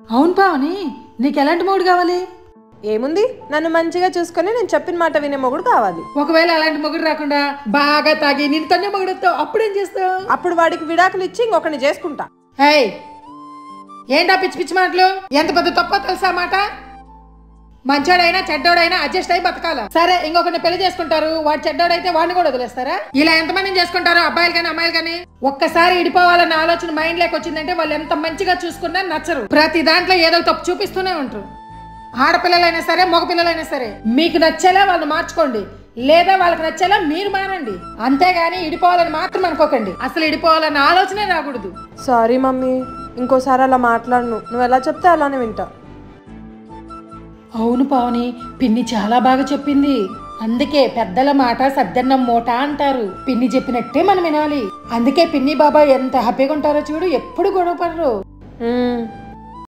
అవును పావని, నీకు ఎలాంటి మొగుడు కావాలి? ఏముంది, నన్ను మంచిగా చూసుకొని నేను చెప్పిన మాట వినే మొగుడు కావాలి. ఒకవేళ అలాంటి మొగుడు రాకుండా బాగా తాగి నేను తన్నే మొగుడుతావు, అప్పుడేం చేస్తావు? అప్పుడు వాడికి విడాకులు ఇచ్చి ఇంకొకరిని చేసుకుంటా. ఏయ్, ఏంటా పిచ్చి పిచ్చి మాటలు? ఎంత పెద్ద తప్ప తెలుసా మాట? మంచోడైనా చెడ్డోడైనా అడ్జస్ట్ అయి బతకాల. సరే, ఇంకొకరిని పెళ్లి చేసుకుంటారు, వాడు చెడ్డోడైతే వాడిని కూడా వదిలేస్తారా? ఇలా ఎంతమందిని చేసుకుంటారు, అబ్బాయిలు కానీ అమ్మాయిలు కానీ? ఒక్కసారి ఇడిపోవాలన్న ఆలోచన మైండ్ లోకి వచ్చిందంటే వాళ్ళు ఎంత మంచిగా చూసుకున్నా నచ్చరు. ప్రతి దాంట్లో ఏదో తప్పు చూపిస్తూనే ఉంటారు. ఆడపిల్లలైనా సరే మగపిల్లలైనా సరే మీకు నచ్చేలా వాళ్ళు మార్చుకోండి, లేదా వాళ్ళకి నచ్చేలా మీరు మారండి. అంతేగాని ఇడిపోవాలని మాత్రం అనుకోకండి. అసలు ఇడిపోవాలన్న ఆలోచనే రాకూడదు. సారీ మమ్మీ, ఇంకోసారి అలా మాట్లాడను. నువ్వు ఎలా చెప్తే అలానే వింటా. అవును పావని, పిన్ని చాలా బాగా చెప్పింది. అందుకే పెద్దల మాట సద్దన్నం మూట అంటారు. పిన్ని చెప్పినట్టే మనం వినాలి. అందుకే పిన్ని బాబా ఎంత హ్యాపీగా ఉంటారో చూడు, ఎప్పుడు గొడవ పడరు.